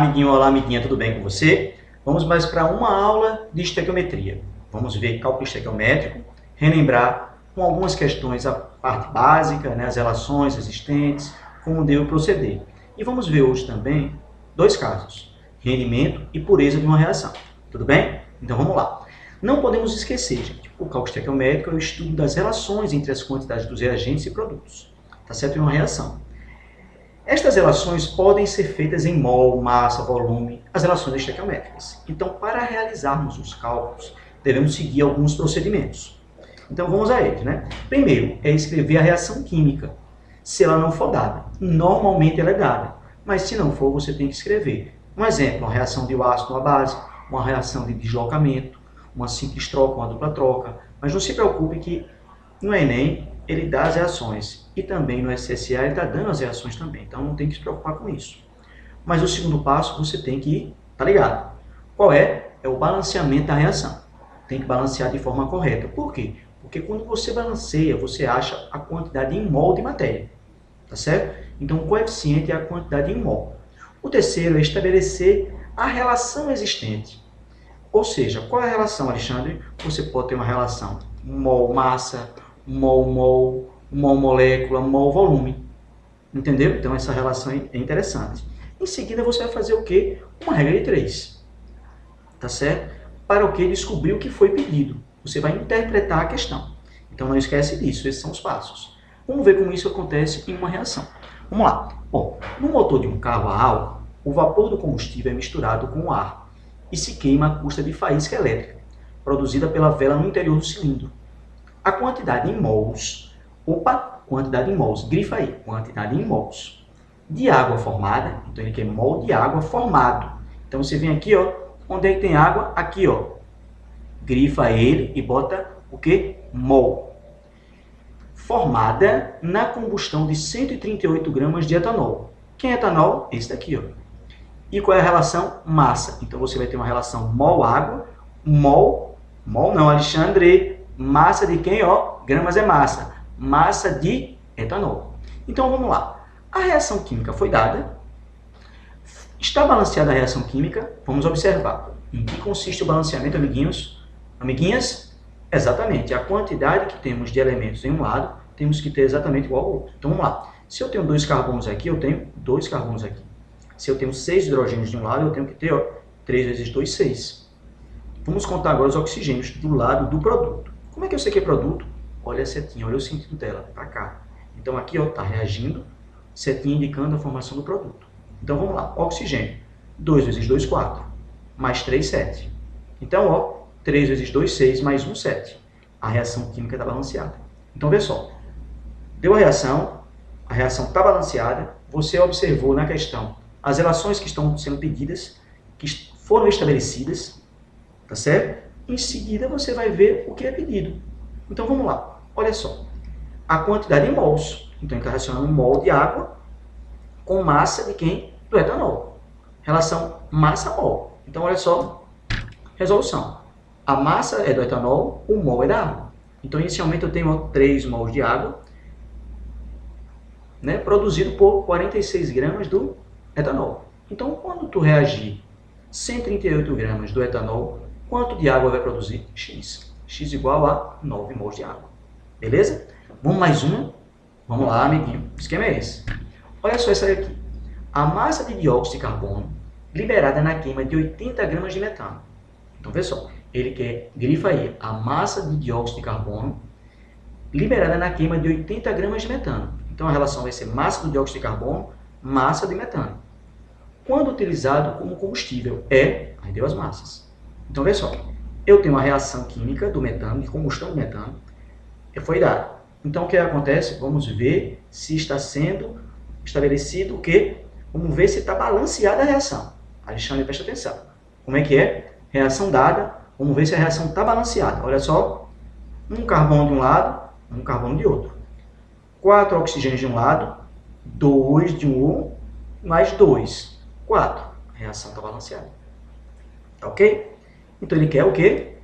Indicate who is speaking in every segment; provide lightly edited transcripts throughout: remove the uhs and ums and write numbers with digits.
Speaker 1: amiguinho, olá, amiguinha, tudo bem com você? Vamos mais para uma aula de estequiometria. Vamos ver cálculo estequiométrico, relembrar com algumas questões a parte básica, né, as relações existentes, como devo proceder. E vamos ver hoje também dois casos, rendimento e pureza de uma reação. Tudo bem? Então vamos lá. Não podemos esquecer, gente, o cálculo estequiométrico é o estudo das relações entre as quantidades dos reagentes e produtos, tá certo? Em uma reação. Estas relações podem ser feitas em mol, massa, volume, as relações estequiométricas. Então, para realizarmos os cálculos, devemos seguir alguns procedimentos. Então, vamos a eles, né? Primeiro, é escrever a reação química, se ela não for dada. Normalmente ela é dada, mas se não for, você tem que escrever. Um exemplo, uma reação de um ácido com a base, uma reação de deslocamento, uma simples troca, uma dupla troca. Mas não se preocupe que no Enem ele dá as reações e também no SSA ele está dando as reações também, então não tem que se preocupar com isso. Mas o segundo passo você tem que estar ligado. Qual é? É o balanceamento da reação. Tem que balancear de forma correta. Por quê? Porque quando você balanceia, você acha a quantidade em mol de matéria, tá certo? Então o coeficiente é a quantidade em mol. O terceiro é estabelecer a relação existente. Ou seja, qual é a relação, Alexandre? Você pode ter uma relação mol-massa, mol-mol, mol-molécula, mol-volume. Entendeu? Então essa relação é interessante. Em seguida você vai fazer o quê? Uma regra de 3. Tá certo? Para o que? Descobrir o que foi pedido. Você vai interpretar a questão. Então não esquece disso, esses são os passos. Vamos ver como isso acontece em uma reação. Vamos lá. Bom, no motor de um carro a álcool, o vapor do combustível é misturado com o ar e se queima à custa de faísca elétrica, produzida pela vela no interior do cilindro. A quantidade em mols, quantidade em mols, grifa aí, quantidade em mols, de água formada, então ele quer mol de água formado. Então você vem aqui, ó, onde é que tem água? Aqui, ó, grifa ele e bota o que? Mol. Formada na combustão de 138 gramas de etanol. Quem é etanol? Esse daqui, ó. E qual é a relação? Massa. Então você vai ter uma relação mol-água, mol não, Alexandre, massa de quem? Ó, gramas é massa. Massa de etanol. Então vamos lá. A reação química foi dada. Está balanceada a reação química. Vamos observar. Em que consiste o balanceamento, amiguinhos? Amiguinhas? Exatamente. A quantidade que temos de elementos em um lado, temos que ter exatamente igual ao outro. Então vamos lá. Se eu tenho 2 carbonos aqui, eu tenho 2 carbonos aqui. Se eu tenho 6 hidrogênios de um lado, eu tenho que ter, ó, 3 vezes 2, 6. Vamos contar agora os oxigênios do lado do produto. Como é que eu sei que é produto? Olha a setinha, olha o sentido dela, para cá. Então aqui está reagindo, setinha indicando a formação do produto. Então vamos lá, oxigênio, 2 vezes 2, 4, mais 3, 7. Então, ó, 3 vezes 2, 6, mais 1, 7. A reação química está balanceada. Então, vê só, deu a reação está balanceada, você observou na questão as relações que estão sendo pedidas, que foram estabelecidas, tá certo? Em seguida, você vai ver o que é pedido. Então, vamos lá. Olha só. A quantidade em mols. Então, ele está relacionando mol de água com massa de quem? Do etanol. Relação massa-mol. Então, olha só. Resolução. A massa é do etanol, o mol é da água. Então, inicialmente, eu tenho, ó, 3 mols de água, né, produzido por 46 gramas do etanol. Então, quando tu reagir 138 gramas do etanol, quanto de água vai produzir? X. X igual a 9 mols de água. Beleza? Vamos mais uma? Vamos lá, amiguinho. O esquema é esse. Olha só essa aqui. A massa de dióxido de carbono liberada na queima de 80 gramas de metano. Então, vê só. Ele quer, grifa aí, a massa de dióxido de carbono liberada na queima de 80 gramas de metano. Então, a relação vai ser massa do dióxido de carbono, massa de metano. Quando utilizado como combustível, aí deu as massas. Então, vê só. Eu tenho uma reação química do metano, de combustão do metano, foi dada. Então, o que acontece? Vamos ver se está sendo estabelecido o quê? Vamos ver se está balanceada a reação. Alexandre, presta atenção. Como é que é? Reação dada, vamos ver se a reação está balanceada. Olha só, um carbono de um lado, um carbono de outro. 4 oxigênios de um lado, 2 de um, mais 2, 4. A reação está balanceada. Tá ok? Então, ele quer o quê?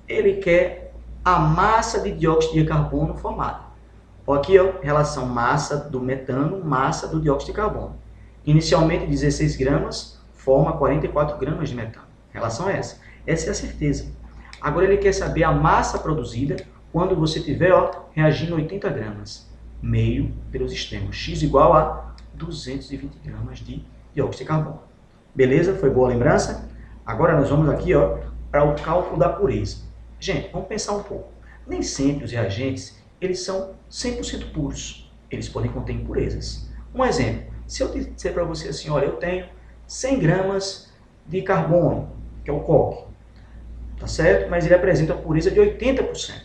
Speaker 1: Ele quer a massa de dióxido de carbono formada. Ó, aqui, ó, relação massa do metano, massa do dióxido de carbono. Inicialmente 16 gramas, forma 44 gramas de metano. A relação é essa. Essa é a certeza. Agora ele quer saber a massa produzida quando você tiver reagindo 80 gramas. Meio pelos extremos. X igual a 220 gramas de dióxido de carbono. Beleza? Foi boa a lembrança? Agora nós vamos aqui para o cálculo da pureza. Gente, vamos pensar um pouco. Nem sempre os reagentes eles são 100% puros. Eles podem conter impurezas. Um exemplo. Se eu disser para você assim, olha, eu tenho 100 gramas de carbono, que é o coque, tá certo? Mas ele apresenta a pureza de 80%.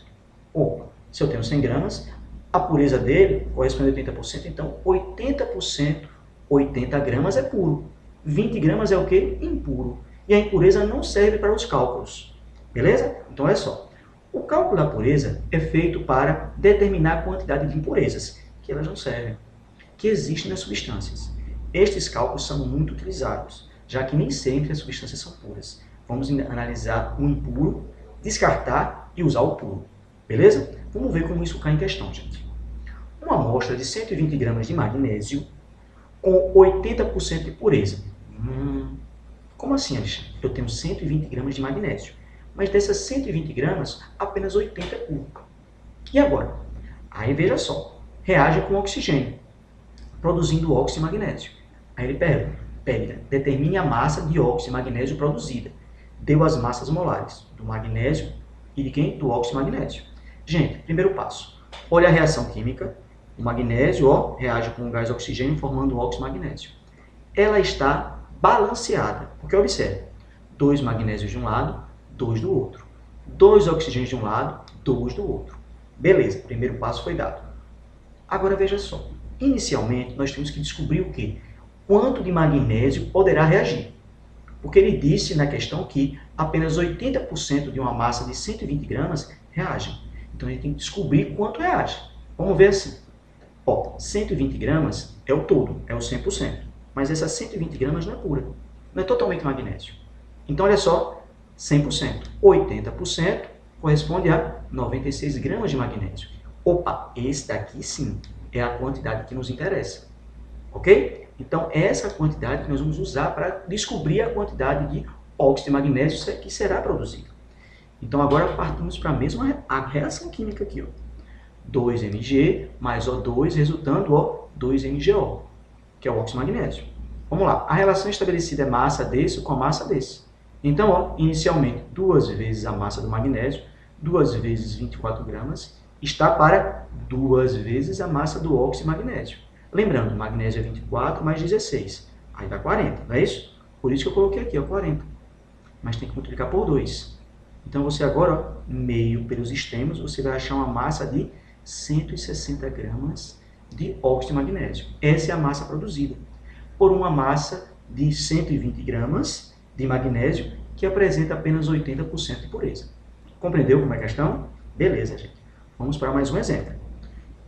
Speaker 1: Opa, se eu tenho 100 gramas, a pureza dele corresponde a 80%, então 80%, 80 gramas é puro. 20 gramas é o quê? Impuro. E a impureza não serve para os cálculos. Beleza? Então, olha só. O cálculo da pureza é feito para determinar a quantidade de impurezas, que elas não servem, que existem nas substâncias. Estes cálculos são muito utilizados, já que nem sempre as substâncias são puras. Vamos analisar o impuro, descartar e usar o puro. Beleza? Vamos ver como isso cai em questão, gente. Uma amostra de 120 gramas de magnésio com 80% de pureza. Como assim, Alexandre? Eu tenho 120 gramas de magnésio, mas dessas 120 gramas, apenas 80 é puro. E agora? Aí veja só, reage com oxigênio, produzindo óxido de magnésio. Aí ele pega, determine a massa de óxido de magnésio produzida. Deu as massas molares do magnésio e de quem? Do óxido de magnésio. Gente, primeiro passo, olha a reação química. O magnésio reage com o gás oxigênio formando o óxido de magnésio. Ela está balanceada, porque observe, 2 magnésios de um lado, 2 do outro. 2 oxigênios de um lado, 2 do outro. Beleza, primeiro passo foi dado. Agora veja só, inicialmente nós temos que descobrir o quê? Quanto de magnésio poderá reagir. Porque ele disse na questão que apenas 80% de uma massa de 120 gramas reagem. Então a gente tem que descobrir quanto reage. Vamos ver assim. 120 gramas é o todo, é o 100%. Mas essas 120 gramas não é pura, não é totalmente magnésio. Então, olha só, 100%. 80% corresponde a 96 gramas de magnésio. Opa, esse daqui sim é a quantidade que nos interessa. Ok? Então, essa quantidade que nós vamos usar para descobrir a quantidade de óxido de magnésio que será produzida. Então, agora partimos para a mesma reação química aqui. 2Mg mais O2 resultando 2MgO. Que é o óxido de magnésio. Vamos lá, a relação estabelecida é massa desse com a massa desse. Então, inicialmente, 2 vezes a massa do magnésio, 2 vezes 24 gramas, está para 2 vezes a massa do óxido de magnésio. Lembrando, o magnésio é 24 mais 16, aí dá 40, não é isso? Por isso que eu coloquei aqui, 40. Mas tem que multiplicar por 2. Então, você agora, meio pelos extremos, você vai achar uma massa de 160 gramas de óxido de magnésio. Essa é a massa produzida por uma massa de 120 gramas de magnésio que apresenta apenas 80% de pureza. Compreendeu como é a questão? Beleza, gente. Vamos para mais um exemplo.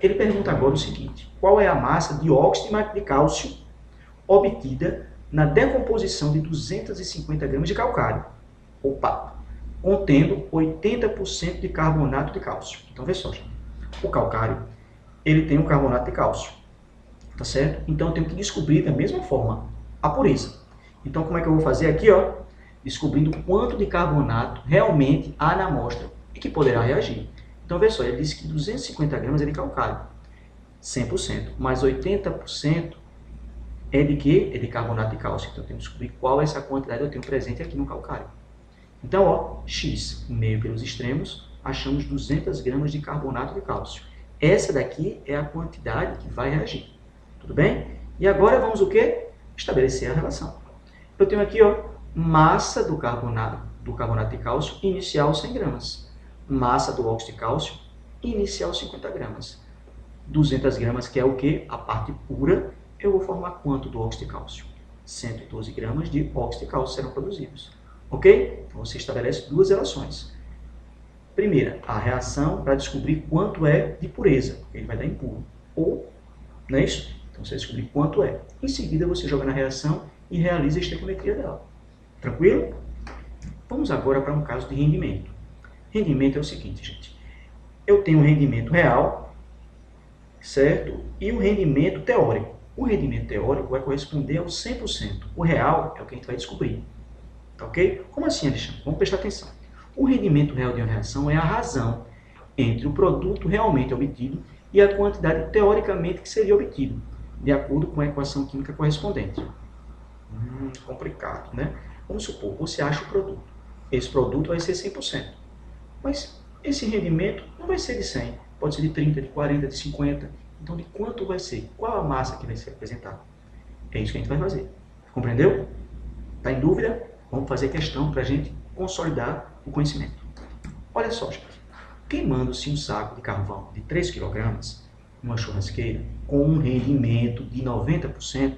Speaker 1: Ele pergunta agora o seguinte: qual é a massa de óxido de cálcio obtida na decomposição de 250 gramas de calcário? Opa! Contendo 80% de carbonato de cálcio. Então, vê só, gente. O calcário ele tem um carbonato de cálcio, tá certo? Então eu tenho que descobrir da mesma forma a pureza. Então como é que eu vou fazer aqui, descobrindo quanto de carbonato realmente há na amostra e que poderá reagir. Então vê só, ele disse que 250 gramas é de calcário, 100%, mas 80% é de quê? É de carbonato de cálcio. Então eu tenho que descobrir qual é essa quantidade eu tenho presente aqui no calcário. Então, X, meio pelos extremos, achamos 200 gramas de carbonato de cálcio. Essa daqui é a quantidade que vai reagir. Tudo bem? E agora vamos o quê? Estabelecer a relação. Eu tenho aqui, massa do carbonato de cálcio inicial 100 gramas. Massa do óxido de cálcio inicial 50 gramas. 200 gramas, que é o quê? A parte pura. Eu vou formar quanto do óxido de cálcio? 112 gramas de óxido de cálcio serão produzidos. Ok? Então você estabelece duas relações. Primeira, a reação para descobrir quanto é de pureza, porque ele vai dar impuro. Ou, não é isso? Então você vai descobrir quanto é. Em seguida você joga na reação e realiza a estequiometria dela. Tranquilo? Vamos agora para um caso de rendimento. Rendimento é o seguinte, gente. Eu tenho um rendimento real, certo? E um rendimento teórico. O rendimento teórico vai corresponder ao 100%. O real é o que a gente vai descobrir. Tá ok? Como assim, Alexandre? Vamos prestar atenção. O rendimento real de uma reação é a razão entre o produto realmente obtido e a quantidade teoricamente que seria obtido, de acordo com a equação química correspondente. Complicado, né? Vamos supor, você acha o produto. Esse produto vai ser 100%. Mas esse rendimento não vai ser de 100. Pode ser de 30, de 40, de 50. Então, de quanto vai ser? Qual a massa que vai ser apresentada? É isso que a gente vai fazer. Compreendeu? Está em dúvida? Vamos fazer questão para a gente consolidar o conhecimento. Olha só, gente. Queimando-se um saco de carvão de 3 kg numa churrasqueira com um rendimento de 90%,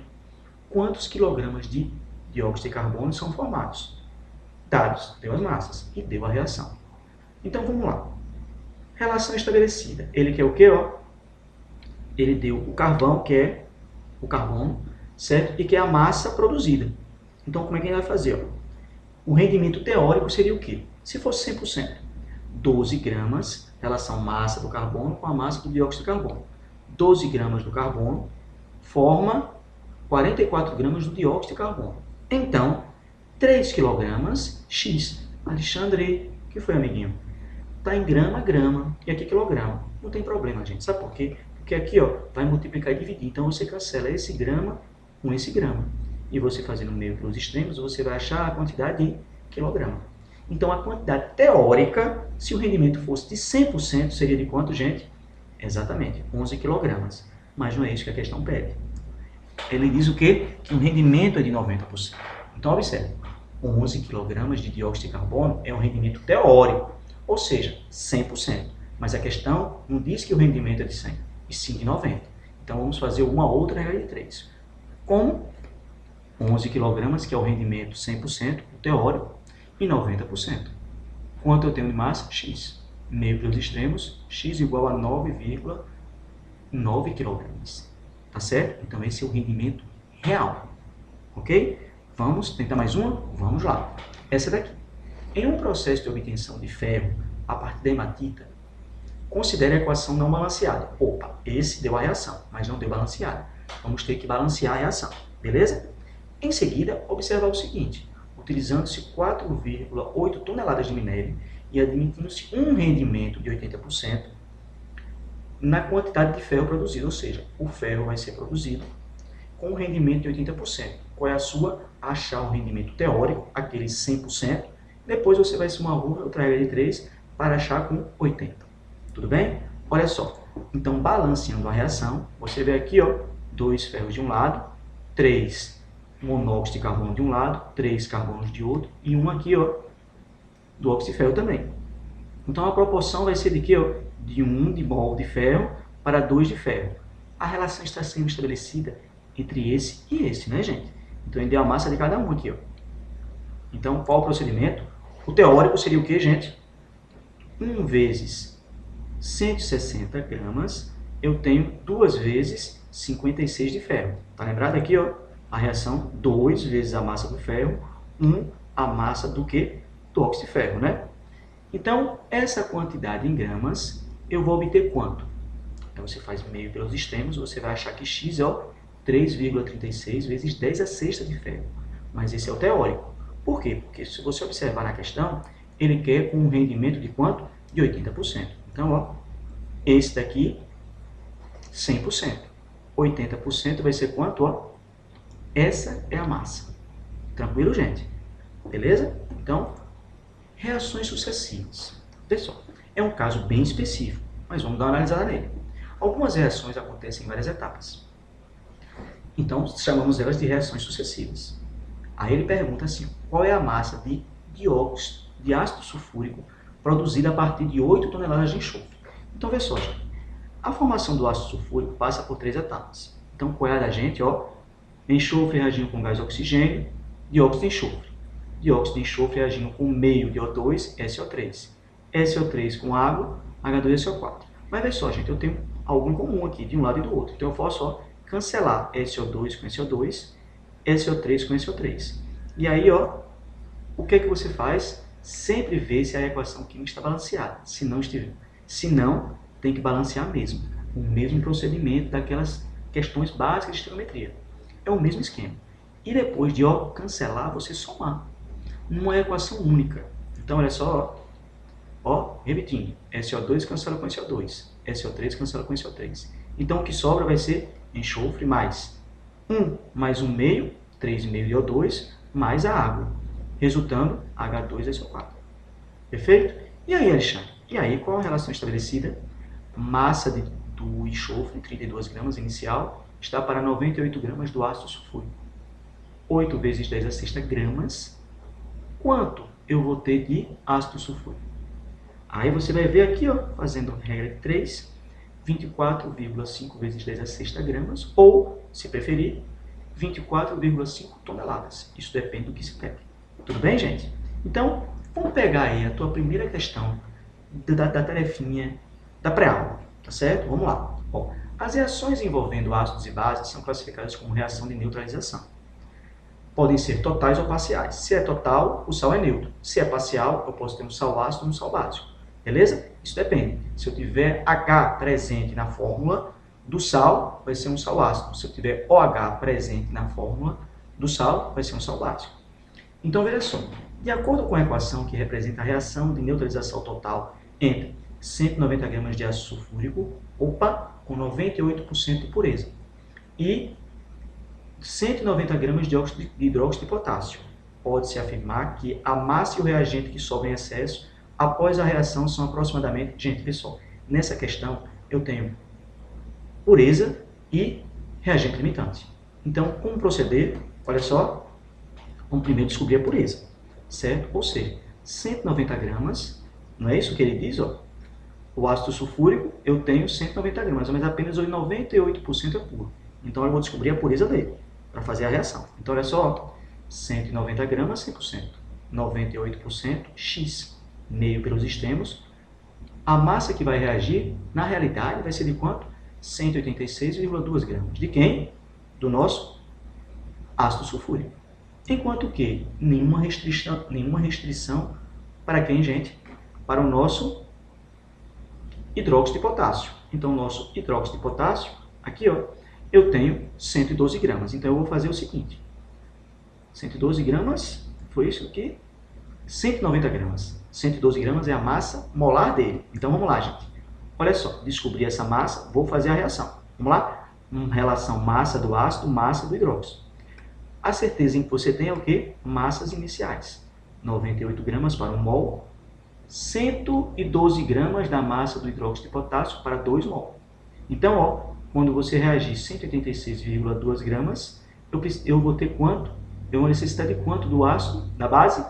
Speaker 1: quantos quilogramas de dióxido de carbono são formados? Dados, deu as massas e deu a reação. Então, vamos lá. Relação estabelecida. Ele quer o quê? Ele deu o carvão, que é o carbono, certo? E que é a massa produzida. Então, como é que a gente vai fazer? O rendimento teórico seria o quê? Se fosse 100%, 12 gramas, relação massa do carbono com a massa do dióxido de carbono. 12 gramas do carbono forma 44 gramas do dióxido de carbono. Então, 3 quilogramas X. Alexandre, o que foi, amiguinho? Está em grama, grama, e aqui quilograma. Não tem problema, gente. Sabe por quê? Porque aqui vai multiplicar e dividir. Então, você cancela esse grama com esse grama. E você fazendo meio pelos extremos, você vai achar a quantidade em quilograma. Então, a quantidade teórica, se o rendimento fosse de 100%, seria de quanto, gente? Exatamente, 11 quilogramas. Mas não é isso que a questão pede. Ele diz o quê? Que o rendimento é de 90%. Então, observe. 11 kg de dióxido de carbono é um rendimento teórico, ou seja, 100%. Mas a questão não diz que o rendimento é de 100, e sim de 90. Então, vamos fazer uma outra regra de 3. Como 11 kg, que é o rendimento 100%, o teórico, e 90%. Quanto eu tenho de massa? X. Meio pelos extremos, x igual a 9,9 kg. Tá certo? Então, esse é o rendimento real. Ok? Vamos tentar mais uma? Vamos lá. Essa daqui. Em um processo de obtenção de ferro a partir da hematita, considere a equação não balanceada. Opa, esse deu a reação, mas não deu balanceada. Vamos ter que balancear a reação. Beleza? Em seguida, observar o seguinte. Utilizando-se 4,8 toneladas de minério e admitindo-se um rendimento de 80% na quantidade de ferro produzido, ou seja, o ferro vai ser produzido com um rendimento de 80%. Qual é a sua? Achar o rendimento teórico, aquele 100%, depois você vai somar outra regra de 3 para achar com 80%. Tudo bem? Olha só, então balanceando a reação, você vê aqui, 2 ferros de um lado, 3 monóxido de carbono de um lado, 3 carbonos de outro, e um aqui, do óxido de ferro também. Então a proporção vai ser de quê? De 1 de mol de ferro para 2 de ferro. A relação está sendo estabelecida entre esse e esse, né, gente? Então ele deu a massa de cada um aqui, Então qual o procedimento? O teórico seria o quê, gente? 1 vezes 160 gramas, eu tenho 2 vezes 56 de ferro. Tá lembrado aqui, A reação 2 vezes a massa do ferro, 1 a massa do quê? Do óxido de ferro, né? Então, essa quantidade em gramas, eu vou obter quanto? Então, você faz meio pelos extremos, você vai achar que X é 3,36 vezes 10 a sexta de ferro. Mas esse é o teórico. Por quê? Porque se você observar na questão, ele quer um rendimento de quanto? De 80%. Então, esse daqui, 100%. 80% vai ser quanto? Essa é a massa. Tranquilo, gente? Beleza? Então, reações sucessivas. Pessoal, é um caso bem específico, mas vamos dar uma analisada nele. Algumas reações acontecem em várias etapas. Então, chamamos elas de reações sucessivas. Aí ele pergunta assim, qual é a massa de dióxido de ácido sulfúrico produzida a partir de 8 toneladas de enxofre? Então, vê só, gente. A formação do ácido sulfúrico passa por 3 etapas. Então, qual é a da gente? Enxofre reagindo com gás oxigênio, dióxido de enxofre. Dióxido de enxofre reagindo com meio de O2, SO3. SO3 com água, H2SO4. Mas vê só, gente, eu tenho algo em comum aqui, de um lado e do outro. Então eu posso cancelar SO2 com SO2, SO3 com SO3. E aí, o que é que você faz? Sempre vê se a equação química está balanceada. Se não estiver. Se não, tem que balancear mesmo. O mesmo procedimento daquelas questões básicas de estequiometria. É o mesmo esquema. E depois de cancelar, você somar. Uma equação única. Então, olha só, repetindo, SO2 cancela com SO2, SO3 cancela com SO3. Então, o que sobra vai ser enxofre mais 1 mais 1 meio, 3,5 de O2, mais a água, resultando H2SO4. Perfeito? E aí, Alexandre? E aí, qual a relação estabelecida? Massa do enxofre, 32 gramas inicial, está para 98 gramas do ácido sulfúrico. 8 vezes 10 a sexta gramas. Quanto eu vou ter de ácido sulfúrico? Aí você vai ver aqui, fazendo regra de 3, 24,5 vezes 10 a sexta gramas, ou, se preferir, 24,5 toneladas. Isso depende do que se pede. Tudo bem, gente? Então, vamos pegar aí a tua primeira questão da tarefinha da pré-aula, tá certo? Vamos lá. Bom, as reações envolvendo ácidos e bases são classificadas como reação de neutralização. Podem ser totais ou parciais. Se é total, o sal é neutro. Se é parcial, eu posso ter um sal ácido ou um sal básico. Beleza? Isso depende. Se eu tiver H presente na fórmula do sal, vai ser um sal ácido. Se eu tiver OH presente na fórmula do sal, vai ser um sal básico. Então, veja só. De acordo com a equação que representa a reação de neutralização total entre 190 gramas de ácido sulfúrico, com 98% de pureza, e 190 gramas de hidróxido de potássio, pode-se afirmar que a massa e o reagente que sobra em excesso após a reação são aproximadamente... Gente, pessoal, nessa questão eu tenho pureza e reagente limitante. Então, como proceder? Olha só, vamos primeiro descobrir a pureza, certo? Ou seja, 190 gramas, não é isso que ele diz? O ácido sulfúrico, eu tenho 190 gramas, mas apenas 98% é puro. Então, eu vou descobrir a pureza dele para fazer a reação. Então, olha só, 190 gramas, 100%, 98%, X, meio pelos extremos. A massa que vai reagir, na realidade, vai ser de quanto? 186,2 gramas. De quem? Do nosso ácido sulfúrico. Enquanto que nenhuma restrição para quem, gente? Para o nosso hidróxido de potássio. Então, o nosso hidróxido de potássio, aqui, eu tenho 112 gramas. Então, eu vou fazer o seguinte. 112 gramas, foi isso aqui? 190 gramas. 112 gramas é a massa molar dele. Então, vamos lá, gente. Olha só, descobri essa massa, vou fazer a reação. Vamos lá? Relação massa do ácido, massa do hidróxido. A certeza em que você tem é o quê? Massas iniciais. 98 gramas para 1 mol, 112 gramas da massa do hidróxido de potássio para 2 mol. Então, quando você reagir 186,2 gramas, eu vou ter quanto? Eu vou necessitar de quanto do ácido, da base?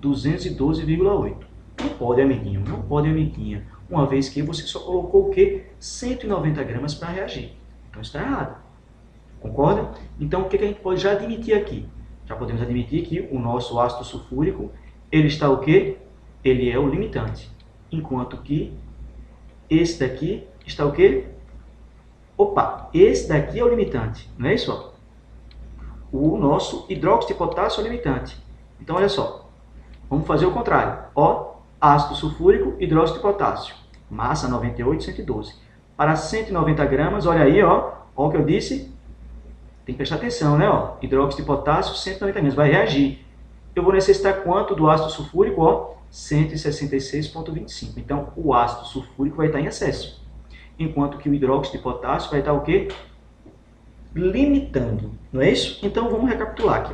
Speaker 1: 212,8. Não pode, amiguinho, não pode, amiguinha. Uma vez que você só colocou o quê? 190 gramas para reagir. Então, isso está errado. Concorda? Então, o que a gente pode já admitir aqui? Já podemos admitir que o nosso ácido sulfúrico, ele está o quê? Ele é o limitante. Enquanto que esse daqui está o quê? Opa, esse daqui é o limitante. Não é isso? O nosso hidróxido de potássio é o limitante. Então, olha só. Vamos fazer o contrário. Ácido sulfúrico, hidróxido de potássio. Massa 98, 112. Para 190 gramas, olha aí, o que eu disse. Tem que prestar atenção, né? Hidróxido de potássio, 190 gramas. Vai reagir. Eu vou necessitar quanto do ácido sulfúrico? 166,25. Então, o ácido sulfúrico vai estar em excesso. Enquanto que o hidróxido de potássio vai estar o quê? Limitando. Não é isso? Então, vamos recapitular aqui.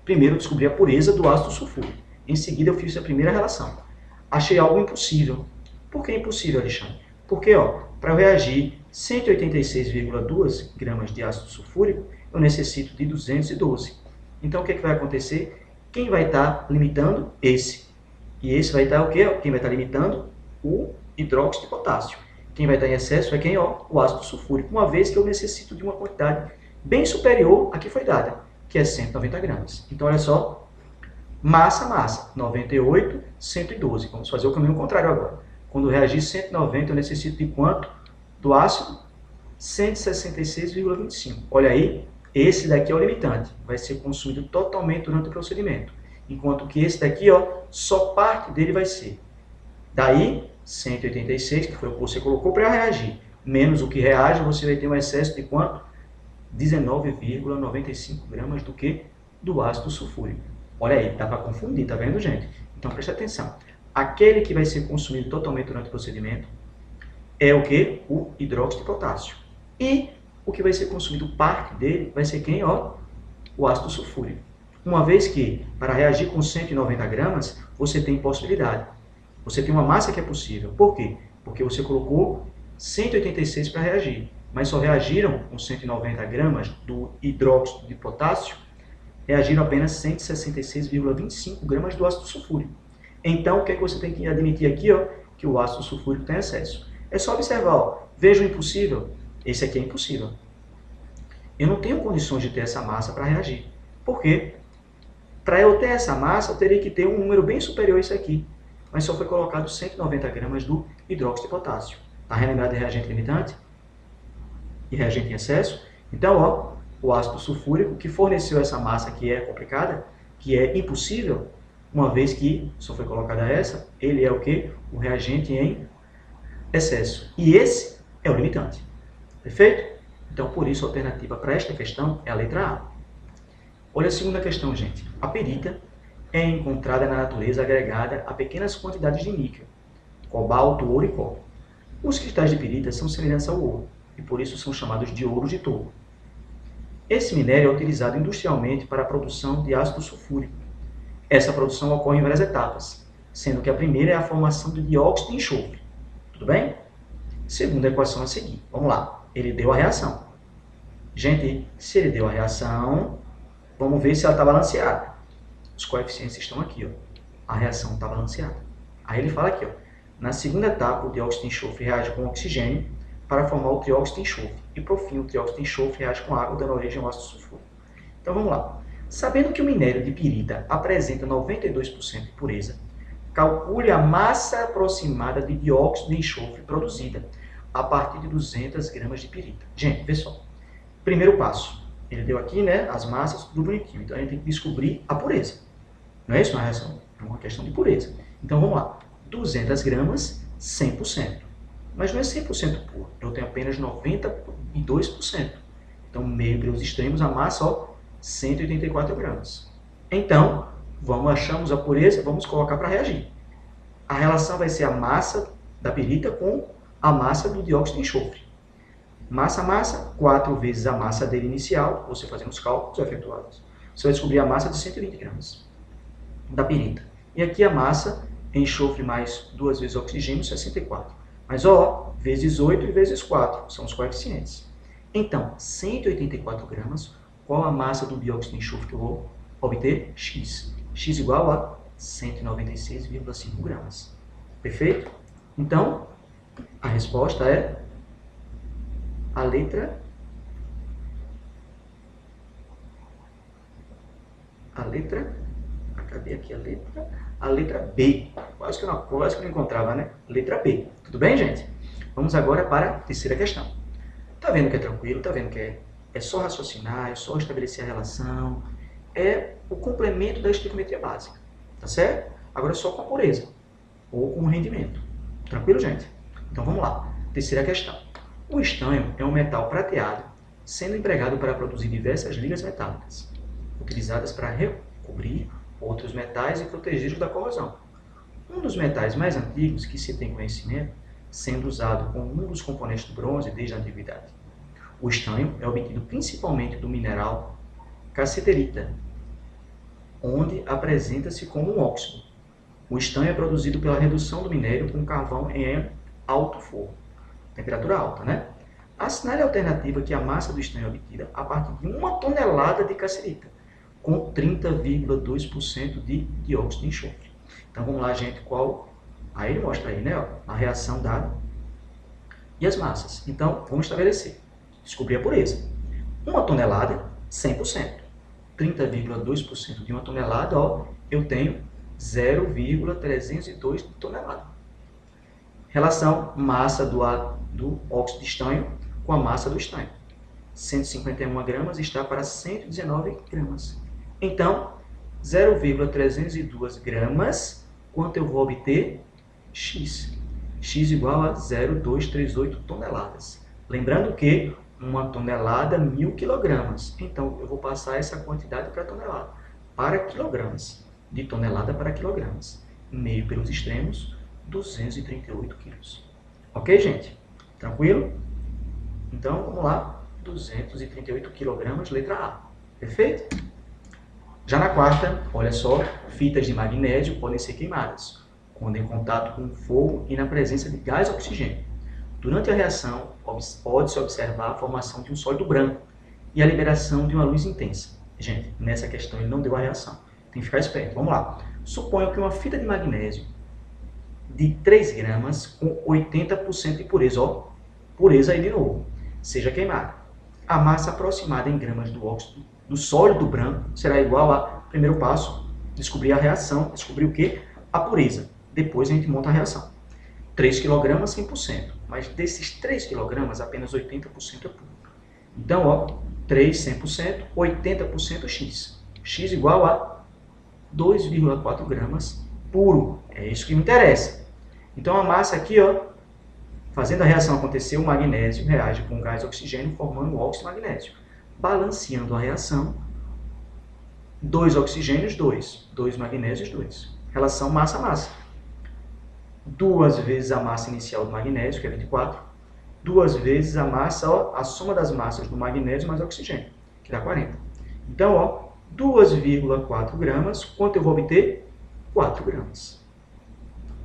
Speaker 1: Primeiro, eu descobri a pureza do ácido sulfúrico. Em seguida, eu fiz a primeira relação. Achei algo impossível. Por que impossível, Alexandre? Porque, para eu reagir 186,2 gramas de ácido sulfúrico, eu necessito de 212. Então, o que vai acontecer? Quem vai estar limitando? Esse. E esse vai estar o quê? Quem vai estar limitando? O hidróxido de potássio. Quem vai estar em excesso é quem? O ácido sulfúrico. Uma vez que eu necessito de uma quantidade bem superior à que foi dada, que é 190 gramas. Então, olha só. Massa, 98, 112. Vamos fazer o caminho contrário agora. Quando reagir 190, eu necessito de quanto? Do ácido? 166,25. Olha aí, esse daqui é o limitante. Vai ser consumido totalmente durante o procedimento. Enquanto que esse daqui, só parte dele vai ser. Daí, 186, que foi o que você colocou para reagir. Menos o que reage, você vai ter um excesso de quanto? 19,95 gramas do que? Do ácido sulfúrico. Olha aí, dá para confundir, tá vendo, gente? Então, preste atenção. Aquele que vai ser consumido totalmente durante o procedimento é o que? O hidróxido de potássio. E o que vai ser consumido, parte dele, vai ser quem? Ó, o ácido sulfúrico. Uma vez que, para reagir com 190 gramas, você tem possibilidade. Você tem uma massa que é possível. Por quê? Porque você colocou 186 para reagir, mas só reagiram com 190 gramas do hidróxido de potássio, reagiram apenas 166,25 gramas do ácido sulfúrico. Então, o que é que você tem que admitir aqui? Ó, que o ácido sulfúrico tem excesso. É só observar, ó, veja o impossível, esse aqui é impossível. Eu não tenho condições de ter essa massa para reagir. Por quê? Para eu ter essa massa, eu teria que ter um número bem superior a isso aqui. Mas só foi colocado 190 gramas do hidróxido de potássio. Está relembrado de reagente limitante? E reagente em excesso? Então, ó, o ácido sulfúrico que forneceu essa massa que é complicada, que é impossível, uma vez que só foi colocada essa, ele é o quê? O reagente em excesso. E esse é o limitante. Perfeito? Então, por isso, a alternativa para esta questão é a letra A. Olha a segunda questão, gente. A pirita é encontrada na natureza agregada a pequenas quantidades de níquel, cobalto, ouro e cobre. Os cristais de pirita são semelhantes ao ouro, e por isso são chamados de ouro de touro. Esse minério é utilizado industrialmente para a produção de ácido sulfúrico. Essa produção ocorre em várias etapas, sendo que a primeira é a formação de dióxido de enxofre. Tudo bem? Segunda equação a seguir. Vamos lá. Ele deu a reação. Gente, se ele deu a reação, vamos ver se ela está balanceada. Os coeficientes estão aqui, ó. A reação está balanceada. Aí ele fala aqui, ó. Na segunda etapa, o dióxido de enxofre reage com oxigênio para formar o trióxido de enxofre. E, por fim, o trióxido de enxofre reage com água, dando origem ao ácido sulfúrico. Então, vamos lá. Sabendo que o minério de pirita apresenta 92% de pureza, calcule a massa aproximada de dióxido de enxofre produzida a partir de 200 gramas de pirita. Gente, vê só. Primeiro passo. Ele deu aqui, né, as massas, tudo bonitinho. Então, a gente tem que descobrir a pureza. Não é isso na reação? É uma questão de pureza. Então, vamos lá. 200 gramas, 100%. Mas não é 100% puro. Eu tenho apenas 92%. Então, meio pelos extremos, a massa, ó, 184 gramas. Então, achamos a pureza, vamos colocar para reagir. A relação vai ser a massa da pirita com a massa do dióxido de enxofre. Massa, 4 vezes a massa dele inicial, você fazendo os cálculos efetuados. Você vai descobrir a massa de 120 gramas da pirita. E aqui a massa, enxofre mais 2 vezes oxigênio, 64. Mas, ó, vezes 8 e vezes 4, são os coeficientes. Então, 184 gramas, qual a massa do dióxido de enxofre que eu vou obter? X. X igual a 196,5 gramas. Perfeito? Então, a resposta é a letra cadê aqui a letra? A letra B. Quase que eu não encontrava, né? Letra B. Tudo bem, gente? Vamos agora para a terceira questão. Tá vendo que é tranquilo? Tá vendo que é só raciocinar, é só estabelecer a relação, é o complemento da estequiometria básica, tá certo? Agora é só com a pureza, ou com o rendimento. Tranquilo, gente? Então vamos lá. Terceira questão. O estanho é um metal prateado, sendo empregado para produzir diversas ligas metálicas, utilizadas para recobrir outros metais e protegê-los da corrosão. Um dos metais mais antigos que se tem conhecimento, sendo usado como um dos componentes do bronze desde a antiguidade. O estanho é obtido principalmente do mineral cassiterita, onde apresenta-se como um óxido. O estanho é produzido pela redução do minério com carvão em alto fogo, temperatura alta, né? Assinale a alternativa que a massa do estanho é obtida a partir de 1 tonelada de cassiterita, com 30,2% de dióxido de enxofre. Então vamos lá, gente, qual? Aí ele mostra aí, né, ó, a reação dada e as massas. Então, vamos estabelecer. Descobrir a pureza. 1 tonelada, 100%. 30,2% de 1 tonelada, ó, eu tenho 0,302 tonelada. Relação massa do óxido de estanho com a massa do estanho. 151 gramas está para 119 gramas. Então, 0,302 gramas, quanto eu vou obter? X. X igual a 0,238 toneladas. Lembrando que Uma tonelada, 1.000 quilogramas. Então, eu vou passar essa quantidade para tonelada, para quilogramas. De tonelada para quilogramas. Meio pelos extremos, 238 quilos. Ok, gente? Tranquilo? Então, vamos lá. 238 quilogramas, letra A. Perfeito? Já na quarta, olha só, fitas de magnésio podem ser queimadas, quando em contato com fogo e na presença de gás oxigênio. Durante a reação, pode-se observar a formação de um sólido branco e a liberação de uma luz intensa. Gente, nessa questão ele não deu a reação. Tem que ficar esperto. Vamos lá. Suponha que uma fita de magnésio de 3 gramas com 80% de pureza, ó, pureza aí de novo, seja queimada. A massa aproximada em gramas do óxido do sólido branco será igual a, primeiro passo, descobrir a reação, descobrir o quê? A pureza. Depois a gente monta a reação. 3 kg, 100%. Mas desses 3 kg, apenas 80% é puro. Então, ó, 3, 100%, 80% X. X igual a 2,4 gramas puro. É isso que me interessa. Então, a massa aqui, ó, fazendo a reação acontecer, o magnésio reage com o gás oxigênio, formando o óxido de magnésio. Balanceando a reação, 2 oxigênios, 2. 2 magnésios, 2. Relação massa-massa. 2 vezes a massa inicial do magnésio, que é 24. 2 vezes a massa, ó, a soma das massas do magnésio mais oxigênio, que dá 40. Então, ó, 2,4 gramas, quanto eu vou obter? 4 gramas.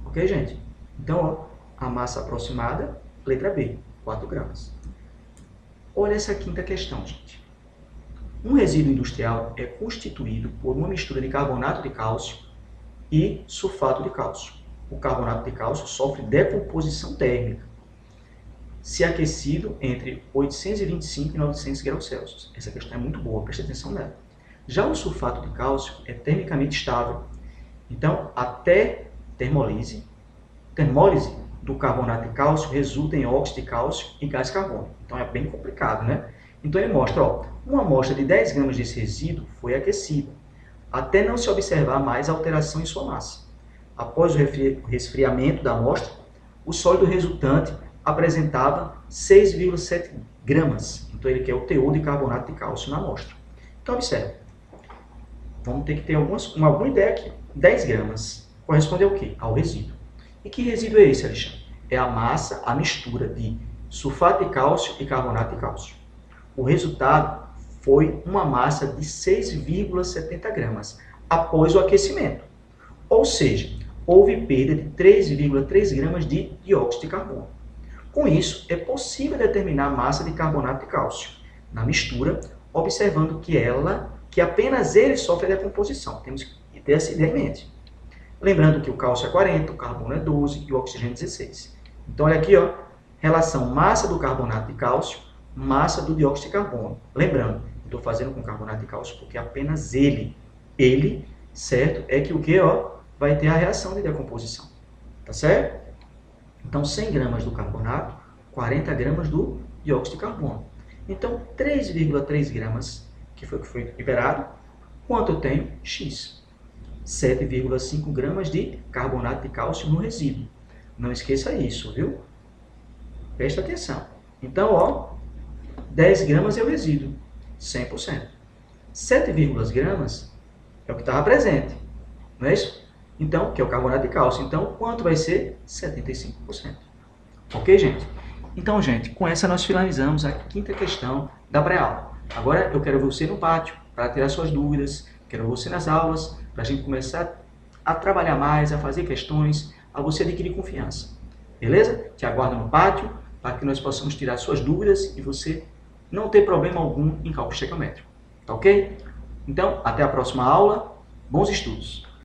Speaker 1: Ok, gente? Então, ó, a massa aproximada, letra B, 4 gramas. Olha essa quinta questão, gente. Um resíduo industrial é constituído por uma mistura de carbonato de cálcio e sulfato de cálcio. O carbonato de cálcio sofre decomposição térmica, se aquecido entre 825 e 900 graus Celsius. Essa questão é muito boa, preste atenção nela. Já o sulfato de cálcio é termicamente estável. Então, até termólise do carbonato de cálcio resulta em óxido de cálcio e gás carbônico. Então, é bem complicado, né? Então, ele mostra, ó, uma amostra de 10 gramas desse resíduo foi aquecida, até não se observar mais alteração em sua massa. Após o resfriamento da amostra, o sólido resultante apresentava 6,7 gramas. Então, ele quer o teor de carbonato de cálcio na amostra. Então, observe. Vamos ter que ter alguma ideia aqui. 10 gramas corresponde ao quê? Ao resíduo. E que resíduo é esse, Alexandre? É a massa, a mistura de sulfato de cálcio e carbonato de cálcio. O resultado foi uma massa de 6,70 gramas após o aquecimento. Ou seja, houve perda de 3,3 gramas de dióxido de carbono. Com isso, é possível determinar a massa de carbonato de cálcio na mistura, observando que apenas ele sofre a decomposição. Temos que ter essa ideia em mente. Lembrando que o cálcio é 40, o carbono é 12 e o oxigênio é 16. Então, olha aqui, ó, relação massa do carbonato de cálcio, massa do dióxido de carbono. Lembrando, estou fazendo com carbonato de cálcio porque apenas ele, certo, é que o que, ó, vai ter a reação de decomposição. Tá certo? Então, 100 gramas do carbonato, 40 gramas do dióxido de carbono. Então, 3,3 gramas, que foi liberado, quanto eu tenho? X. 7,5 gramas de carbonato de cálcio no resíduo. Não esqueça isso, viu? Presta atenção. Então, ó, 10 gramas é o resíduo, 100%. 7, gramas é o que estava presente, não é isso? Então, que é o carbonato de cálcio. Então, quanto vai ser? 75%. Ok, gente? Então, gente, com essa nós finalizamos a quinta questão da pré-aula. Agora, eu quero você no pátio para tirar suas dúvidas, quero você nas aulas, para a gente começar a trabalhar mais, a fazer questões, a você adquirir confiança. Beleza? Te aguardo no pátio para que nós possamos tirar suas dúvidas e você não ter problema algum em cálculo estequiométrico. Tá ok? Então, até a próxima aula. Bons estudos!